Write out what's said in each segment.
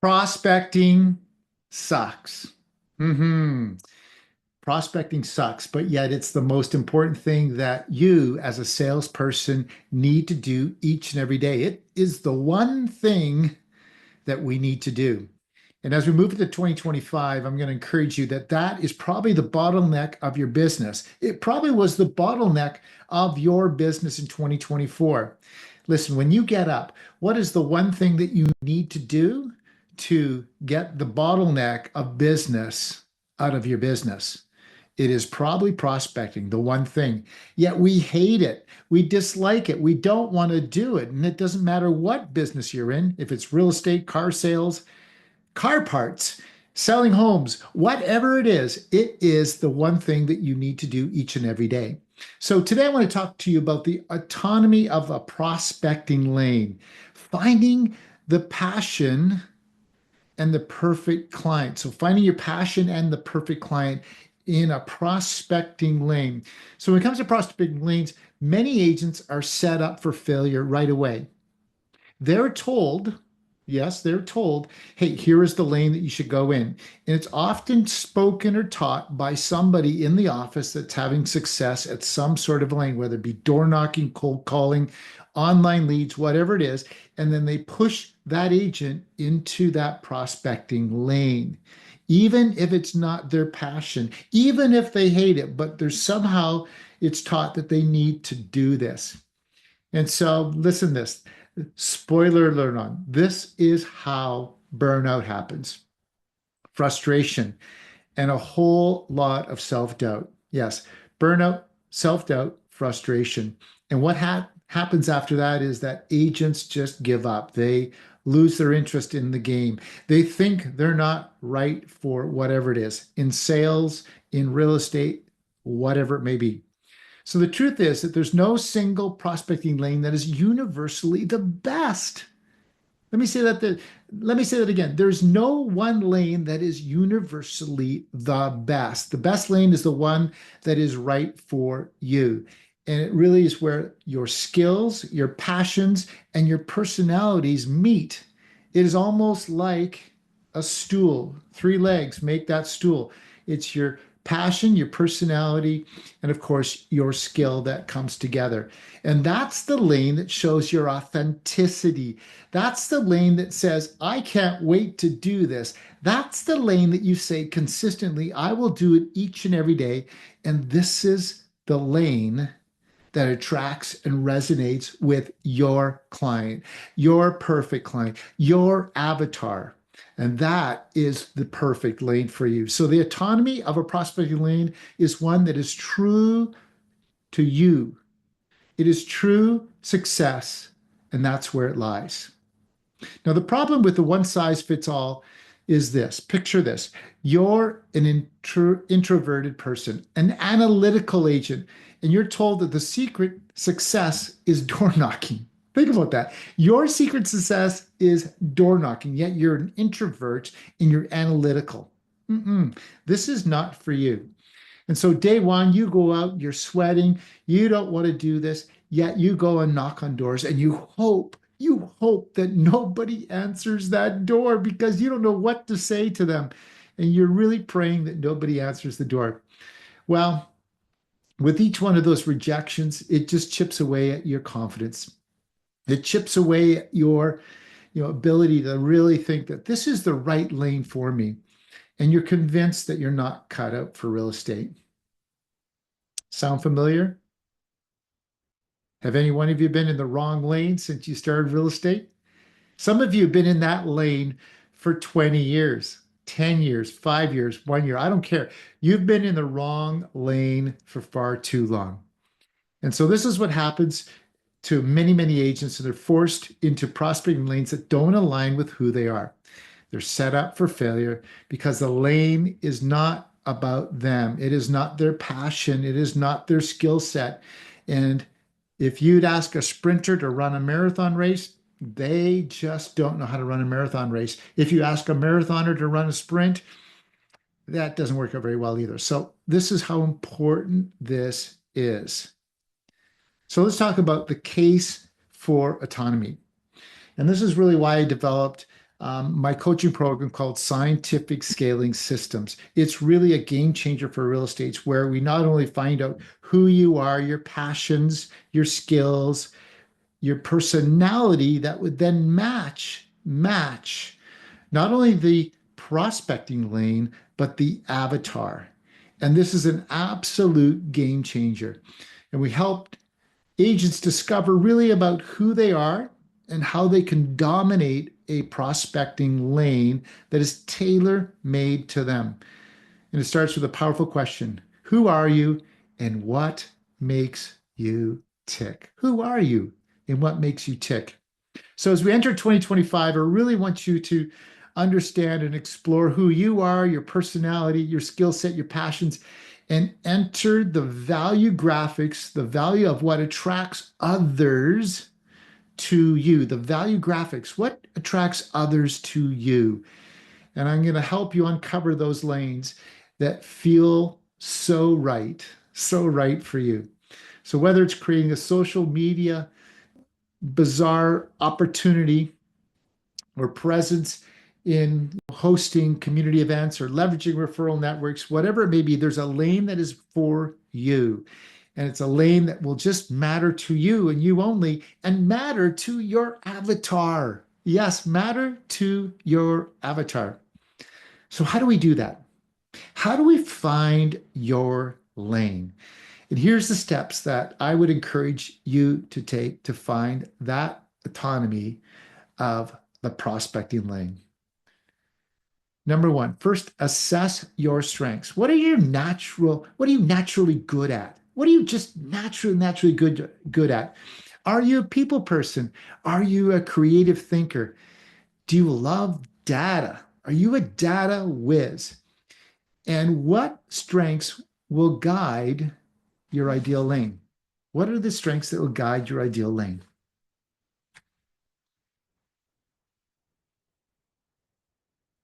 Prospecting sucks. hmm Prospecting sucks, but yet it's the most important thing that you, as a salesperson, need to do each and every day. It is the one thing that we need to do. And as we move into 2025, I'm going to encourage you that that is probably the bottleneck of your business. It probably was the bottleneck of your business in 2024. Listen, when you get up, what is the one thing that you need to do to get the bottleneck of business out of your business? It is probably prospecting, the one thing. Yet we hate it. We dislike it. We don't want to do it. And it doesn't matter what business you're in, if it's real estate, car sales, car parts, selling homes, whatever it is the one thing that you need to do each and every day. So today I want to talk to you about the autonomy of a prospecting lane, finding the passion and the perfect client. So finding your passion and the perfect client in a prospecting lane. So when it comes to prospecting lanes, many agents are set up for failure right away. They're told, yes, they're told, hey, here is the lane that you should go in. And it's often spoken or taught by somebody in the office that's having success at some sort of lane, whether it be door knocking, cold calling, online leads, whatever it is. And then they push that agent into that prospecting lane. Even if it's not their passion, even if they hate it, but there's somehow it's taught that they need to do this. And so, listen to this. Spoiler alert on this is how burnout happens. Frustration and a whole lot of self-doubt. Yes, burnout, self-doubt, frustration. And what happens after that is that agents just give up. They lose their interest in the game. They think they're not right for whatever it is in sales, in real estate, whatever it may be. So the truth is that there's no single prospecting lane that is universally the best. Let me say that let me say that again. There's no one lane that is universally the best. The best lane is the one that is right for you. And it really is where your skills, your passions, and your personalities meet. It is almost like a stool, three legs make that stool. It's your passion, your personality, and of course, your skill that comes together. And that's the lane that shows your authenticity. That's the lane that says, I can't wait to do this. That's the lane that you say consistently, I will do it each and every day. And this is the lane that attracts and resonates with your client, your perfect client, your avatar. And that is the perfect lane for you. So the autonomy of a prospecting lane is one that is true to you. It is true success, and that's where it lies. Now, the problem with the one size fits all is this. Picture this. You're an introverted person, an analytical agent, and you're told that the secret success is door knocking. Think about that. Your secret success is door knocking, yet you're an introvert and you're analytical. This is not for you. And so, day one, you go out, you're sweating, you don't want to do this, yet you go and knock on doors and you hope that nobody answers that door because you don't know what to say to them. And you're really praying that nobody answers the door. Well, with each one of those rejections, it just chips away at your confidence. It chips away at your ability to really think that this is the right lane for me. And you're convinced that you're not cut out for real estate. Sound familiar? Have any one of you been in the wrong lane since you started real estate? Some of you have been in that lane for 20 years, 10 years, 5 years, 1 year. I don't care. You've been in the wrong lane for far too long. And so this is what happens to many, many agents, and they're forced into prospecting lanes that don't align with who they are. They're set up for failure because the lane is not about them. It is not their passion. It is not their skill set. And if you'd ask a sprinter to run a marathon race, they just don't know how to run a marathon race. If you ask a marathoner to run a sprint, that doesn't work out very well either. So this is how important this is. So let's talk about the case for autonomy. And this is really why I developed my coaching program called Scientific Scaling Systems. It's really a game changer for real estate where we not only find out who you are, your passions, your skills, your personality that would then match not only the prospecting lane, but the avatar. And this is an absolute game changer. And we helped agents discover really about who they are and how they can dominate a prospecting lane that is tailor made to them. And it starts with a powerful question. Who are you and what makes you tick? Who are you and what makes you tick? So as we enter 2025, I really want you to understand and explore who you are, your personality, your skill set, your passions, and enter the value graphics, the value of what attracts others to you, the value graphics, what attracts others to you. And I'm going to help you uncover those lanes that feel so right for you. So whether it's creating a social media bizarre opportunity or presence in hosting community events or leveraging referral networks, whatever it may be, there's a lane that is for you. And it's a lane that will just matter to you and you only, and matter to your avatar. Yes, matter to your avatar. So, how do we do that? How do we find your lane? And here's the steps that I would encourage you to take to find that autonomy of the prospecting lane. Number one, first assess your strengths. What are you naturally good at? What are you just naturally good at? Are you a people person? Are you a creative thinker? Do you love data? Are you a data whiz? And what strengths will guide your ideal lane? What are the strengths that will guide your ideal lane?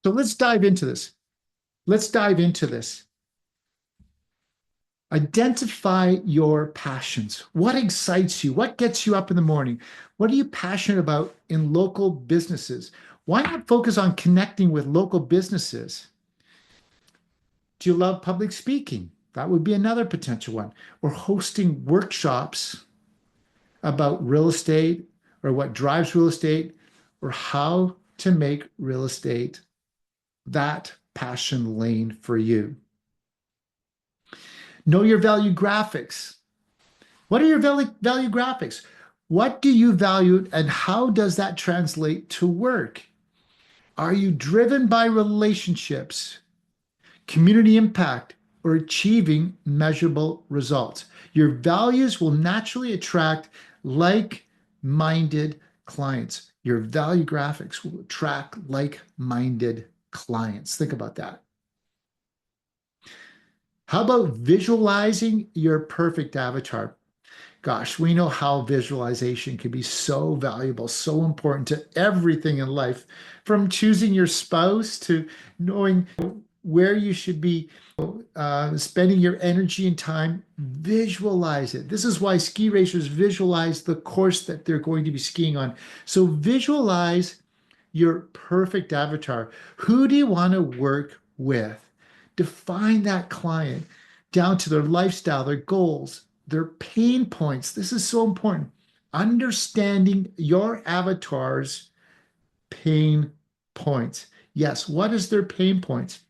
So let's dive into this. Let's dive into this. Identify your passions. What excites you? What gets you up in the morning? What are you passionate about in local businesses? Why not focus on connecting with local businesses? Do you love public speaking? That would be another potential one. Or hosting workshops about real estate or what drives real estate or how to make real estate that passion lane for you. Know your value graphics. What are your value graphics? What do you value and how does that translate to work? Are you driven by relationships, community impact, or achieving measurable results? Your values will naturally attract like-minded clients. Your value graphics will attract like-minded clients. Think about that. How about visualizing your perfect avatar? Gosh, we know how visualization can be so valuable, so important to everything in life, from choosing your spouse to knowing where you should be spending your energy and time. Visualize it. This is why ski racers visualize the course that they're going to be skiing on. So visualize your perfect avatar. Who do you want to work with? Define that client down to their lifestyle, their goals, their pain points. This is so important. Understanding your avatar's pain points. Yes, what is their pain points?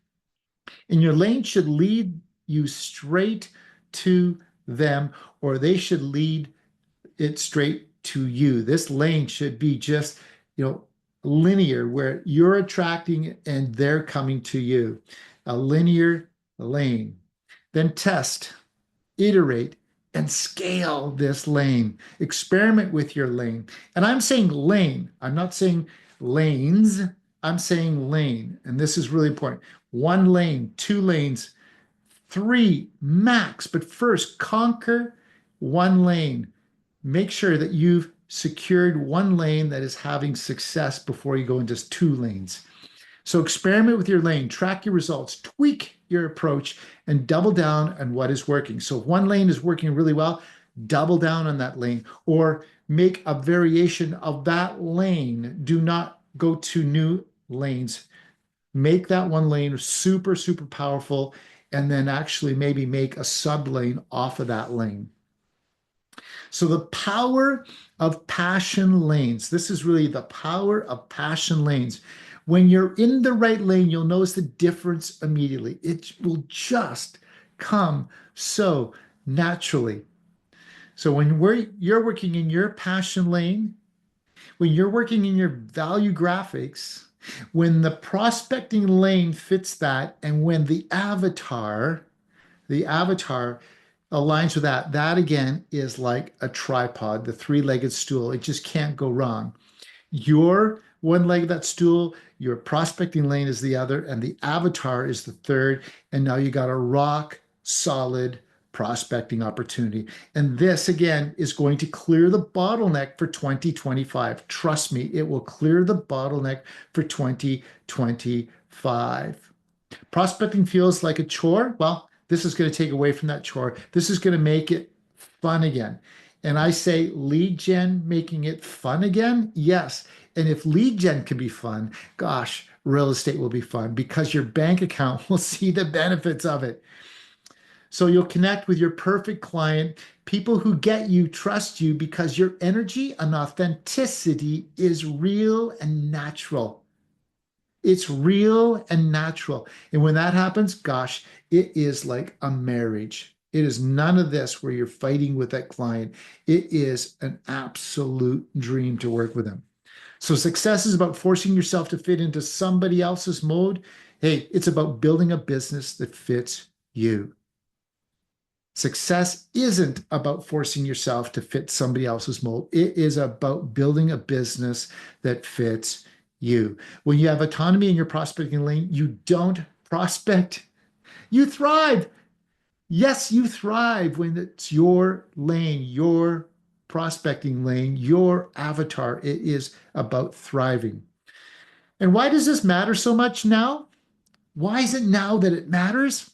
And your lane should lead you straight to them, or they should lead it straight to you. This lane should be just, linear, where you're attracting and they're coming to you. A linear lane. Then test, iterate, and scale this lane. Experiment with your lane. And I'm saying lane. I'm not saying lanes. I'm saying lane. And this is really important. One lane, two lanes, three max. But first, conquer one lane. Make sure that you've secured one lane that is having success before you go into two lanes. So experiment with your lane, track your results, tweak your approach, and double down on what is working. So if one lane is working really well, double down on that lane or make a variation of that lane. Do not go to new lanes. Make that one lane super, super powerful, and then actually maybe make a sub lane off of that lane. So the power of passion lanes. This is really the power of passion lanes. When you're in the right lane, you'll notice the difference immediately. It will just come so naturally. So you're working in your passion lane, when you're working in your value graphics, when the prospecting lane fits that, and when the avatar aligns with that, that again is like a tripod, the three-legged stool. It just can't go wrong. Your one leg of that stool, your prospecting lane is the other, and the avatar is the third. And now you got a rock solid prospecting opportunity. And this again is going to clear the bottleneck for 2025. Trust me, it will clear the bottleneck for 2025. Prospecting feels like a chore. Well, this is going to take away from that chore. This is going to make it fun again. And I say lead gen making it fun again. Yes. And if lead gen can be fun, gosh, real estate will be fun because your bank account will see the benefits of it. So you'll connect with your perfect client, people who get you, trust you because your energy and authenticity is real and natural. It's real and natural. And when that happens, gosh, it is like a marriage. It is none of this where you're fighting with that client. It is an absolute dream to work with them. So success is about forcing yourself to fit into somebody else's mode. Hey, it's about building a business that fits you. Success isn't about forcing yourself to fit somebody else's mold. It is about building a business that fits you. When you have autonomy in your prospecting lane, you don't prospect, you thrive. Yes, you thrive when it's your lane, your prospecting lane, your avatar. It is about thriving. And why does this matter so much now? Why is it now that it matters?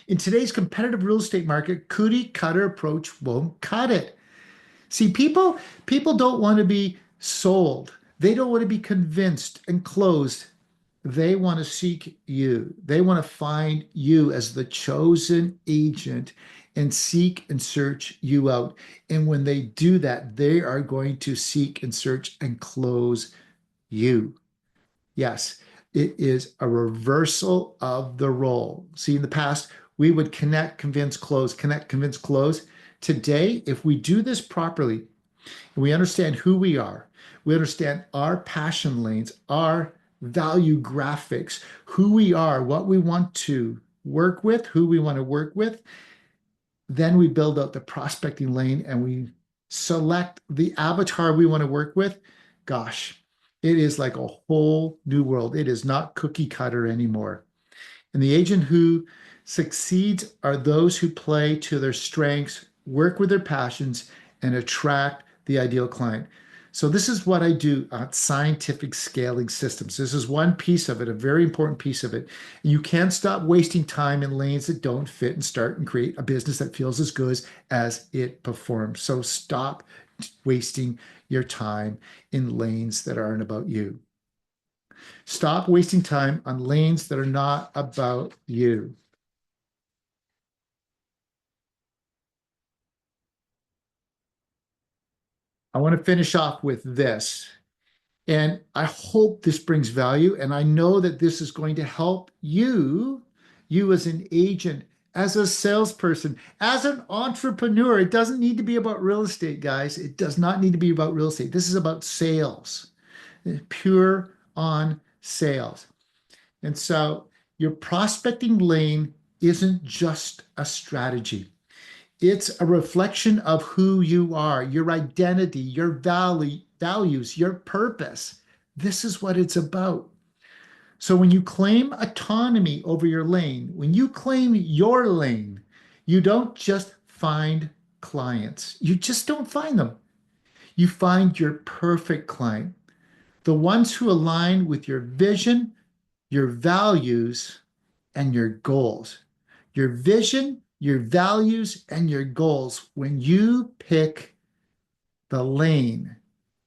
In today's competitive real estate market, cookie cutter approach won't cut it. See, people don't want to be sold. They don't want to be convinced and closed. They want to seek you. They want to find you as the chosen agent and seek and search you out. And when they do that, they are going to seek and search and close you. Yes, it is a reversal of the role. See, in the past, we would connect, convince, close, connect, convince, close. Today, if we do this properly, and we understand who we understand our passion lanes, our value graphics, who we are, what we want to work with, who we want to work with, then we build out the prospecting lane and we select the avatar we want to work with. Gosh, it is like a whole new world. It is not cookie cutter anymore. And the agent who succeeds are those who play to their strengths, work with their passions, and attract the ideal client. So this is what I do at Scientific Scaling Systems. This is one piece of it, a very important piece of it. You can't stop wasting time in lanes that don't fit and start and create a business that feels as good as it performs. So stop wasting your time in lanes that aren't about you. Stop wasting time on lanes that are not about you. I want to finish off with this. And I hope this brings value. And I know that this is going to help you as an agent, as a salesperson, as an entrepreneur. It doesn't need to be about real estate, guys. It does not need to be about real estate. This is about sales, pure on sales. And so your prospecting lane isn't just a strategy. It's a reflection of who you are, your identity, your values, your purpose. This is what it's about. So when you claim autonomy over your lane, when you claim your lane, you don't just find clients. You just don't find them. You find your perfect client, the ones who align with your vision, your values, and your goals. Your vision, your values, and your goals. When you pick the lane,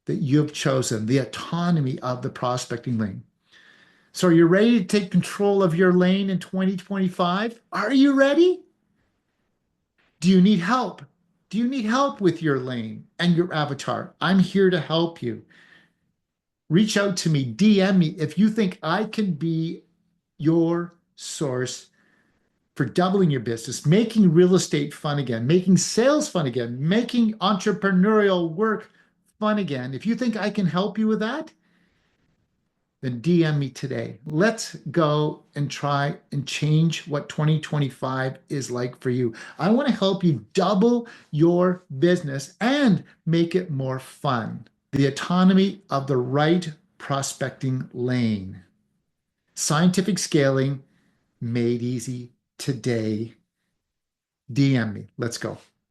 that you've chosen, the autonomy of the prospecting lane. So, are you ready to take control of your lane in 2025? Are you ready? Do you need help? Do you need help with your lane and your avatar? I'm here to help you. Reach out to me, DM me if you think I can be your source for doubling your business, making real estate fun again, making sales fun again, making entrepreneurial work fun again. If you think I can help you with that, then DM me today. Let's go and try and change what 2025 is like for you. I want to help you double your business and make it more fun. The autonomy of the right prospecting lane. Scientific scaling made easy today. DM me. Let's go.